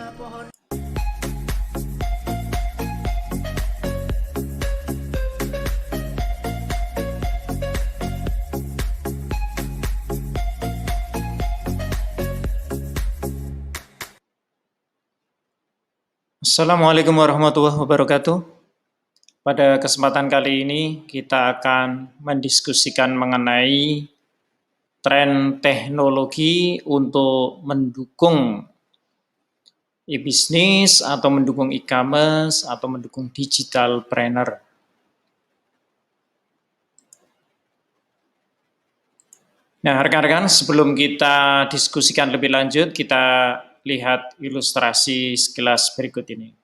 Assalamualaikum warahmatullahi wabarakatuh. Pada kesempatan kali ini kita akan mendiskusikan mengenai tren teknologi untuk mendukung e-bisnis atau mendukung e-commerce atau mendukung digital planner. Nah, rekan-rekan, sebelum kita diskusikan lebih lanjut, kita lihat ilustrasi sekilas berikut ini.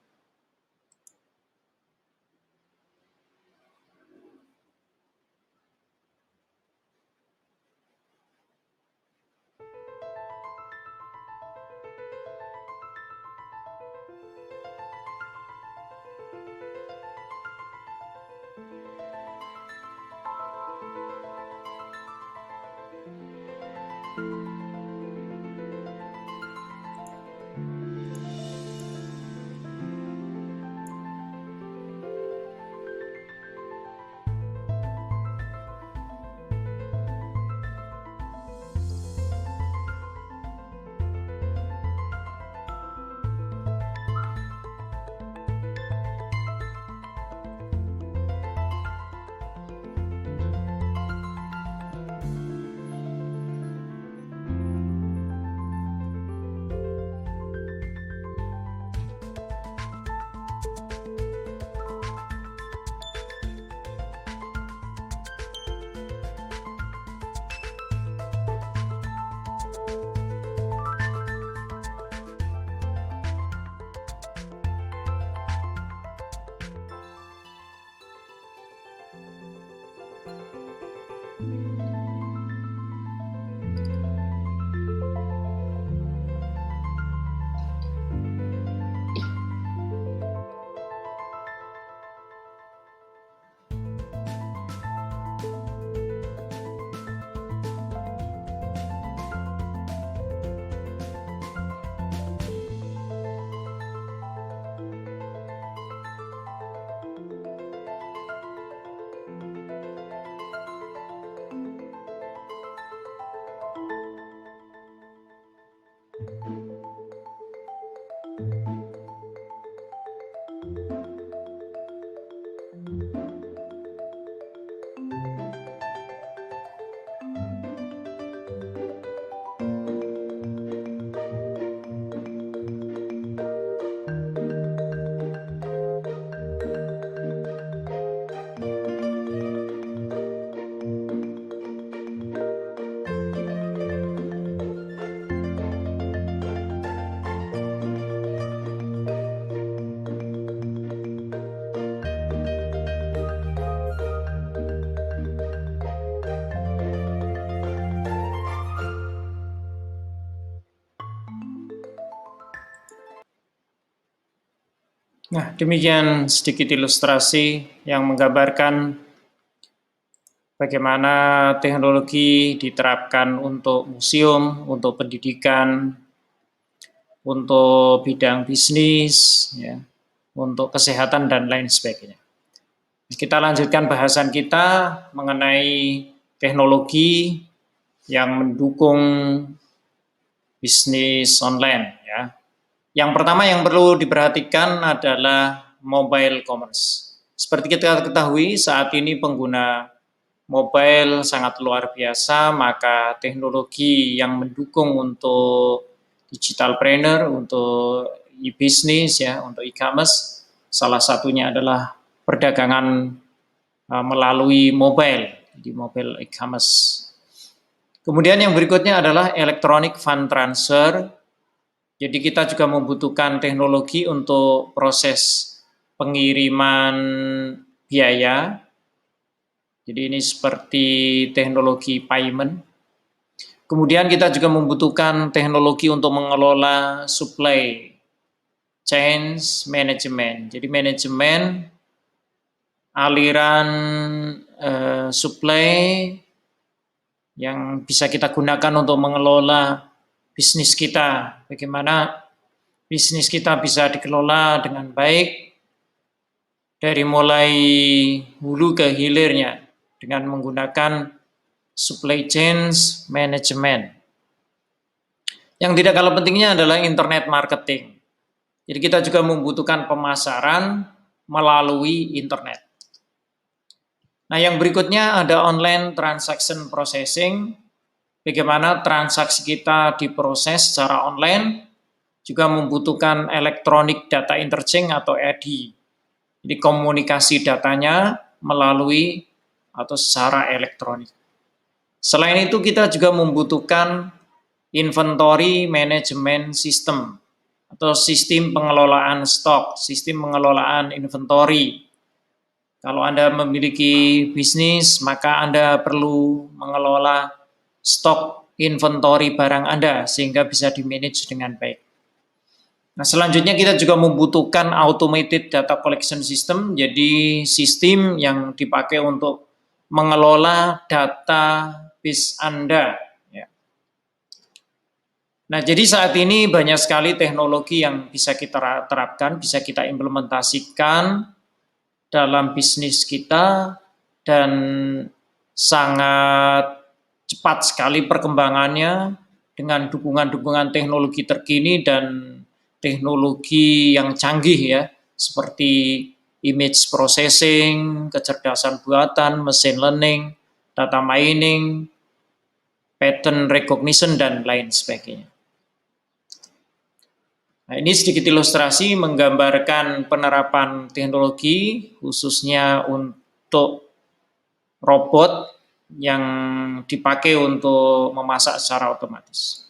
Nah, demikian sedikit ilustrasi yang menggambarkan bagaimana teknologi diterapkan untuk museum, untuk pendidikan, untuk bidang bisnis, ya, untuk kesehatan, dan lain sebagainya. Kita lanjutkan bahasan kita mengenai teknologi yang mendukung bisnis online. Ya. Yang pertama yang perlu diperhatikan adalah mobile commerce. Seperti kita ketahui, saat ini pengguna mobile sangat luar biasa, maka teknologi yang mendukung untuk digital planner, untuk e-business, ya, untuk e-commerce, salah satunya adalah perdagangan melalui mobile, di mobile e-commerce. Kemudian yang berikutnya adalah electronic fund transfer. Jadi kita juga membutuhkan teknologi untuk proses pengiriman biaya. Jadi ini seperti teknologi payment. Kemudian kita juga membutuhkan teknologi untuk mengelola supply chain management. Jadi manajemen aliran supply yang bisa kita gunakan untuk mengelola bisnis kita. Bagaimana bisnis kita bisa dikelola dengan baik dari mulai hulu ke hilirnya dengan menggunakan supply chain management. Yang tidak kalah pentingnya adalah internet marketing. Jadi kita juga membutuhkan pemasaran melalui internet. Nah, yang berikutnya ada online transaction processing. Bagaimana transaksi kita diproses secara online, juga membutuhkan electronic data interchange atau EDI. Jadi komunikasi datanya melalui atau secara elektronik. Selain itu kita juga membutuhkan inventory management system atau sistem pengelolaan stok, sistem pengelolaan inventory. Kalau Anda memiliki bisnis, maka Anda perlu mengelola stok inventory barang Anda sehingga bisa di-manage dengan baik. Nah, selanjutnya kita juga membutuhkan automated data collection system, jadi sistem yang dipakai untuk mengelola database Anda. Ya. Nah, jadi saat ini banyak sekali teknologi yang bisa kita terapkan, bisa kita implementasikan dalam bisnis kita dan sangat cepat sekali perkembangannya dengan dukungan-dukungan teknologi terkini dan teknologi yang canggih ya, seperti image processing, kecerdasan buatan, machine learning, data mining, pattern recognition, dan lain sebagainya. Nah, ini sedikit ilustrasi menggambarkan penerapan teknologi khususnya untuk robot yang dipakai untuk memasak secara otomatis.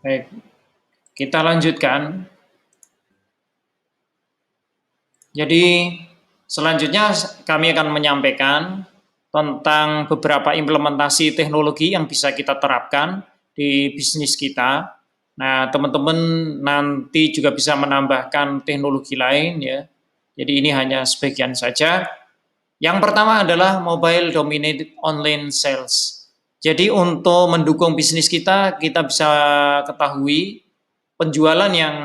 Baik, kita lanjutkan. Jadi selanjutnya kami akan menyampaikan tentang beberapa implementasi teknologi yang bisa kita terapkan di bisnis kita. Nah, teman-teman nanti juga bisa menambahkan teknologi lain ya. Jadi ini hanya sebagian saja. Yang pertama adalah mobile dominated online sales. Jadi untuk mendukung bisnis kita bisa ketahui penjualan yang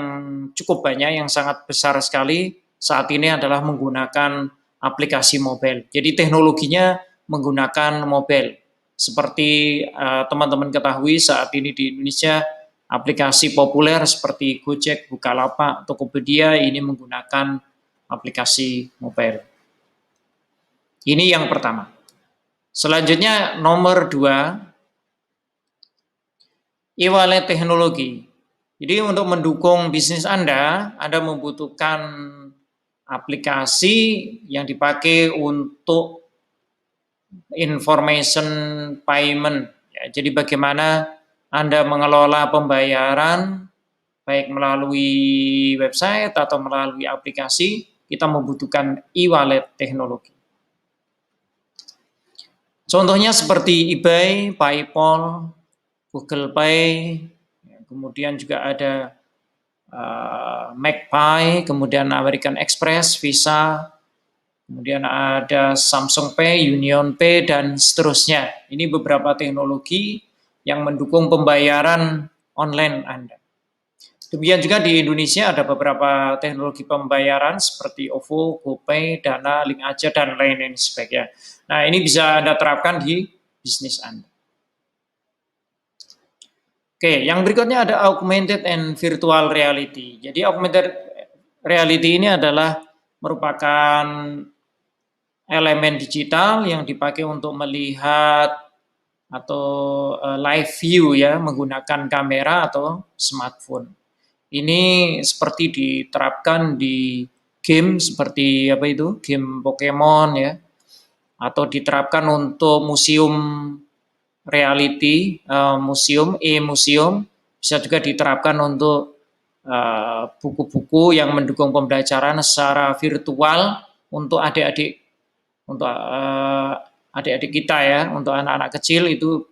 cukup banyak, yang sangat besar sekali saat ini adalah menggunakan aplikasi mobile. Jadi teknologinya menggunakan mobile. Seperti teman-teman ketahui saat ini di Indonesia aplikasi populer seperti Gojek, Bukalapak, Tokopedia ini menggunakan aplikasi mobile. Ini yang pertama. Selanjutnya nomor 2, e-wallet teknologi. Jadi untuk mendukung bisnis Anda membutuhkan aplikasi yang dipakai untuk information payment. Ya, jadi bagaimana Anda mengelola pembayaran baik melalui website atau melalui aplikasi, kita membutuhkan e-wallet teknologi. Contohnya seperti eBay, PayPal, Google Pay, kemudian juga ada McPay, kemudian American Express, Visa, kemudian ada Samsung Pay, Union Pay, dan seterusnya. Ini beberapa teknologi yang mendukung pembayaran online Anda. Demikian juga di Indonesia ada beberapa teknologi pembayaran seperti OVO, GoPay, Dana, Link Aja, dan lain-lain sebagainya. Nah, ini bisa Anda terapkan di bisnis Anda. Oke, yang berikutnya ada augmented and virtual reality. Jadi augmented reality ini adalah merupakan elemen digital yang dipakai untuk melihat atau live view ya menggunakan kamera atau smartphone. Ini seperti diterapkan di game seperti apa itu? Game Pokemon ya, atau diterapkan untuk museum reality, museum, e-museum, bisa juga diterapkan untuk buku-buku yang mendukung pembelajaran secara virtual untuk adik-adik, untuk adik-adik kita ya, untuk anak-anak kecil itu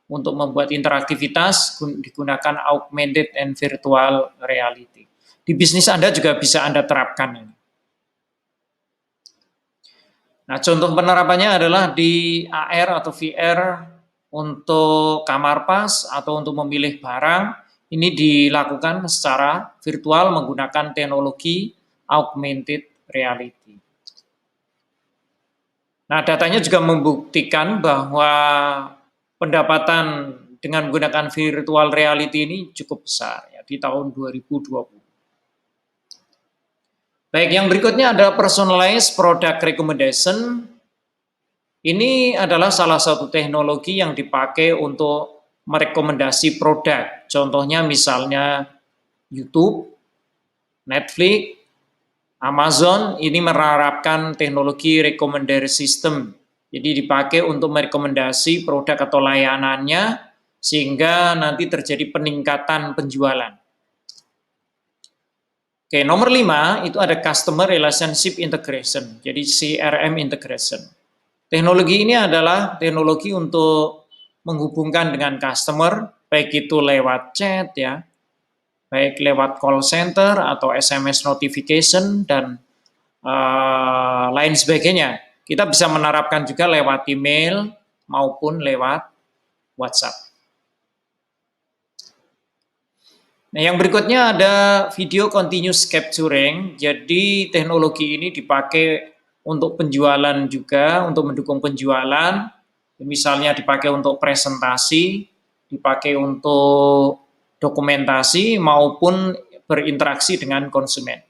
untuk membuat interaktivitas digunakan augmented and virtual reality. Di bisnis Anda juga bisa Anda terapkan ini. Nah, contoh penerapannya adalah di AR atau VR untuk kamar pas atau untuk memilih barang, ini dilakukan secara virtual menggunakan teknologi augmented reality. Nah, datanya juga membuktikan bahwa pendapatan dengan menggunakan virtual reality ini cukup besar ya di tahun 2020. Baik, yang berikutnya adalah personalized product recommendation. Ini adalah salah satu teknologi yang dipakai untuk merekomendasi produk. Contohnya misalnya YouTube, Netflix, Amazon ini menerapkan teknologi recommender system. Jadi dipakai untuk merekomendasi produk atau layanannya sehingga nanti terjadi peningkatan penjualan. Oke, nomor 5 itu ada Customer Relationship Integration, jadi CRM Integration. Teknologi ini adalah teknologi untuk menghubungkan dengan customer, baik itu lewat chat ya, baik lewat call center atau SMS notification dan lain sebagainya. Kita bisa menerapkan juga lewat email maupun lewat WhatsApp. Nah, yang berikutnya ada video continuous capturing. Jadi teknologi ini dipakai untuk penjualan juga, untuk mendukung penjualan. Misalnya dipakai untuk presentasi, dipakai untuk dokumentasi maupun berinteraksi dengan konsumen.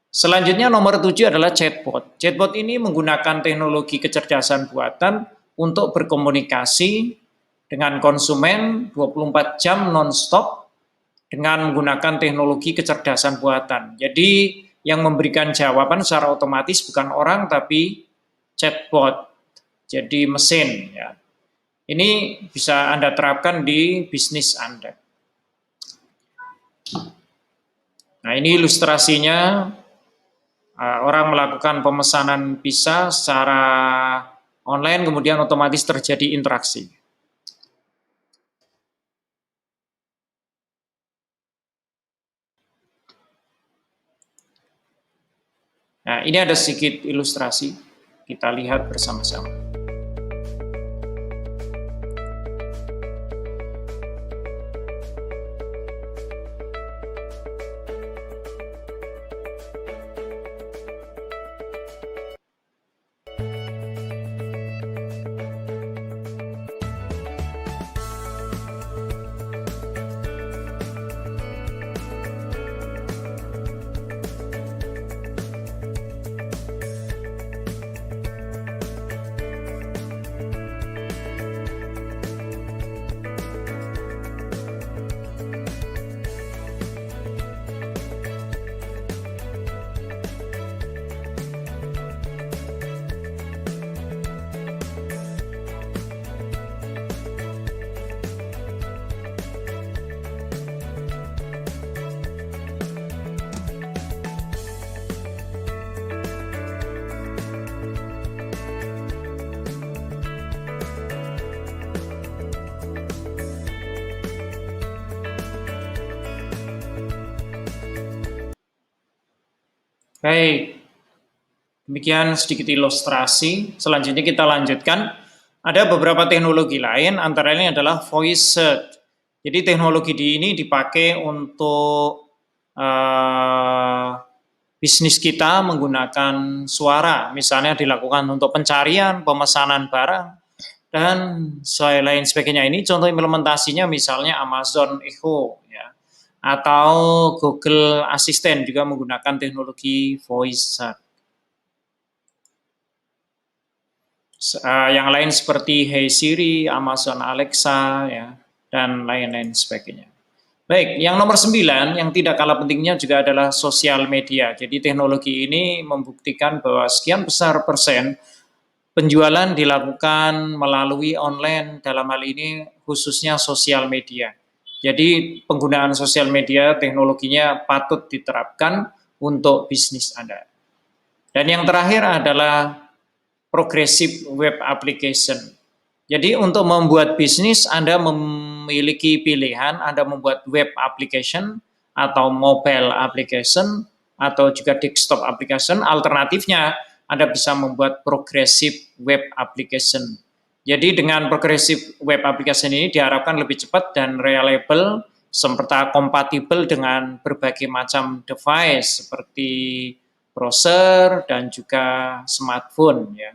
Selanjutnya nomor 7 adalah chatbot. Chatbot ini menggunakan teknologi kecerdasan buatan untuk berkomunikasi dengan konsumen 24 jam non-stop dengan menggunakan teknologi kecerdasan buatan. Jadi yang memberikan jawaban secara otomatis bukan orang tapi chatbot, jadi mesin. Ya. Ini bisa Anda terapkan di bisnis Anda. Nah, ini ilustrasinya. Orang melakukan pemesanan pizza secara online, kemudian otomatis terjadi interaksi. Nah, ini ada sedikit ilustrasi, kita lihat bersama-sama. Baik, demikian sedikit ilustrasi. Selanjutnya kita lanjutkan. Ada beberapa teknologi lain, antara lain adalah voice search. Jadi teknologi ini dipakai untuk bisnis kita menggunakan suara, misalnya dilakukan untuk pencarian, pemesanan barang, dan lain sebagainya. Ini contoh implementasinya misalnya Amazon Echo. Ya. atau Google Assistant juga menggunakan teknologi voice search. Yang lain seperti Hey Siri, Amazon Alexa, ya, dan lain-lain sebagainya. Baik, yang nomor 9, yang tidak kalah pentingnya juga adalah sosial media. Jadi teknologi ini membuktikan bahwa sekian besar persen penjualan dilakukan melalui online, dalam hal ini khususnya sosial media. Jadi penggunaan sosial media teknologinya patut diterapkan untuk bisnis Anda. Dan yang terakhir adalah progressive web application. Jadi untuk membuat bisnis Anda memiliki pilihan, Anda membuat web application atau mobile application atau juga desktop application. Alternatifnya Anda bisa membuat progressive web application. Jadi dengan progressive web application ini diharapkan lebih cepat dan reliable serta kompatibel dengan berbagai macam device seperti browser dan juga smartphone, ya.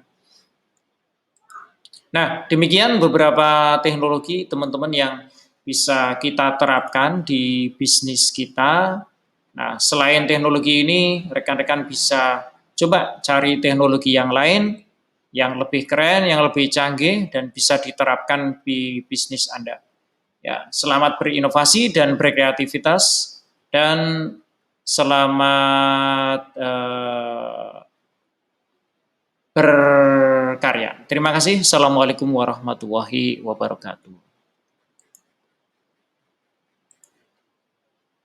Nah, demikian beberapa teknologi teman-teman yang bisa kita terapkan di bisnis kita. Nah, selain teknologi ini, rekan-rekan bisa coba cari teknologi yang lain, yang lebih keren, yang lebih canggih, dan bisa diterapkan di bisnis Anda. Ya, selamat berinovasi dan berkreativitas, dan selamat berkarya. Terima kasih. Assalamualaikum warahmatullahi wabarakatuh.